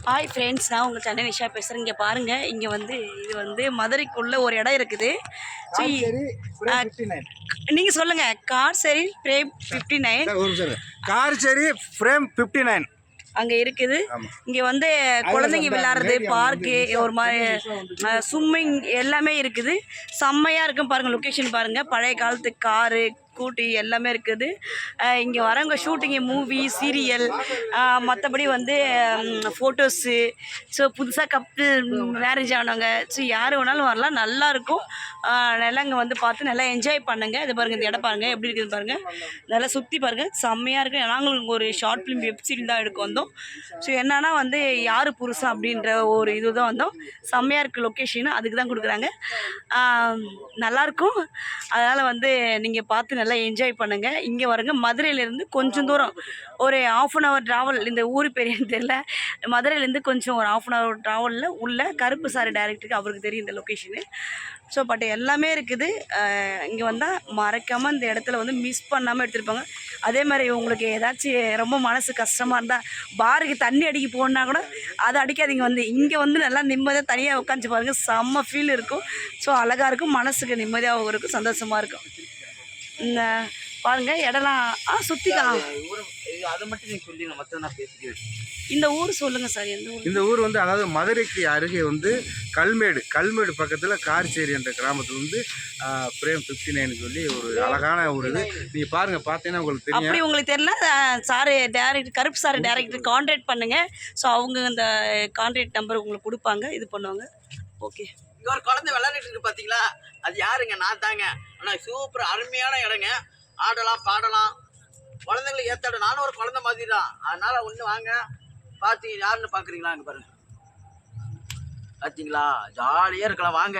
Hi friends, நான் உங்கள் சென்னை நிஷா பேசுகிறேன். இங்கே பாருங்கள், இங்கே வந்து இது வந்து மதுரைக்குள்ளே ஒரு இடம் இருக்குது. ஸோ நீங்கள் சொல்லுங்கள். கார்சேரி ஃப்ரேம் 59. கார்சேரி ஃப்ரேம் 59 அங்கே இருக்குது. இங்கே வந்து குழந்தைங்க விளையாடுறது, பார்க்கு, ஒரு மாதிரி ஸ்விம்மிங் எல்லாமே இருக்குது. செம்மையாக இருக்கும் பாருங்கள். லொக்கேஷன் பாருங்கள். பழைய காலத்து காரு, ஸ்கூட்டி எல்லாமே இருக்குது. இங்கே வரவங்க ஷூட்டிங்கு, மூவி, சீரியல், மற்றபடி வந்து ஃபோட்டோஸு, ஸோ புதுசாக கப்பிள் மேரேஜ் ஆனவங்க, ஸோ யார் வேணாலும் வரலாம். நல்லாயிருக்கும். நல்லா இங்கே வந்து பார்த்து நல்லா என்ஜாய் பண்ணுங்கள். இது பாருங்கள், இந்த இடம் பாருங்கள் எப்படி இருக்குது பாருங்கள். நல்லா சுற்றி பாருங்கள், செம்மையாக இருக்குது. நாங்களும் ஒரு ஷார்ட் ஃபிலிம் வெப்சீரிஸ் தான் எடுக்க வந்தோம். ஸோ என்னன்னா வந்து யார் புருஷன் அப்படின்ற ஒரு இது தான் வந்தோம். செம்மையாக இருக்குது லொக்கேஷன், அதுக்கு தான் கொடுக்குறாங்க. நல்லாயிருக்கும். அதனால் வந்து நீங்கள் பார்த்து நல்லா என்ஜாய் பண்ணுங்கள். இங்கே வருங்க. மதுரையிலேருந்து கொஞ்சம் தூரம், ஒரு 1/2 hour ட்ராவல். இந்த ஊர் பெரியன்னு தெரியல. மதுரையிலேருந்து கொஞ்சம் ஒரு 1/2 hour ட்ராவலில் உள்ள கருப்பு சார் டைரக்டருக்கு அவருக்கு தெரியும் இந்த லொக்கேஷனு. ஸோ பட் எல்லாமே இருக்குது. இங்கே வந்தால் மறக்காமல் இந்த இடத்துல வந்து மிஸ் பண்ணாமல் எடுத்துருப்பாங்க. அதே மாதிரி உங்களுக்கு ஏதாச்சும் ரொம்ப மனசு கஷ்டமாக இருந்தால் பாருக்கு தண்ணி அடிக்க போனா கூட அதை அடிக்காதீங்க. வந்து இங்கே வந்து நல்லா நிம்மதியாக தனியாக உட்காந்து பாருங்கள். செம்ம ஃபீல் இருக்கும். ஸோ அழகாக இருக்கும், மனசுக்கு நிம்மதியாகவும் இருக்கும், சந்தோஷமாக இருக்கும். இந்த பாருங்கள் இடம்லாம் சுற்றிக்கலாம். அதை மட்டும் நீங்கள் சொல்லுங்க, மற்ற நான் பேசிக்கிறேன். இந்த ஊர் சொல்லுங்கள் சார். எந்த ஊர்? இந்த ஊர் வந்து அதாவது மதுரைக்கு அருகே வந்து கல்மேடு பக்கத்தில் கார்சேரி என்ற கிராமத்தில் வந்து ஃப்ரேம் 59 சொல்லி ஒரு அழகான ஒரு இது. நீங்கள் பாருங்கள், பார்த்தீங்கன்னா உங்களுக்கு தெரியும். அப்படி உங்களுக்கு தெரியல, சார் டேரக்டர், கருப்பு சார் டேரக்டர் கான்டாக்ட் பண்ணுங்கள். ஸோ அவங்க இந்த கான்டாக்ட் நம்பர் உங்களுக்கு கொடுப்பாங்க, இது பண்ணுவாங்க. ஓகே. இங்கே ஒரு குழந்தை விளையாடிட்டு இருக்கு பார்த்தீங்களா, அது யாருங்க? நான் தாங்க. ஆனால் சூப்பர் அருமையான இடங்க. ஆடலாம், பாடலாம், குழந்தைங்களுக்கு ஏற்றாடும். நானும் ஒரு குழந்தை மாதிரி தான். அதனால் ஒன்று வாங்க பார்த்து யாருன்னு பார்க்குறீங்களா? அங்கே பாருங்க, பார்த்தீங்களா, ஜாலியாக இருக்கலாம், வாங்க.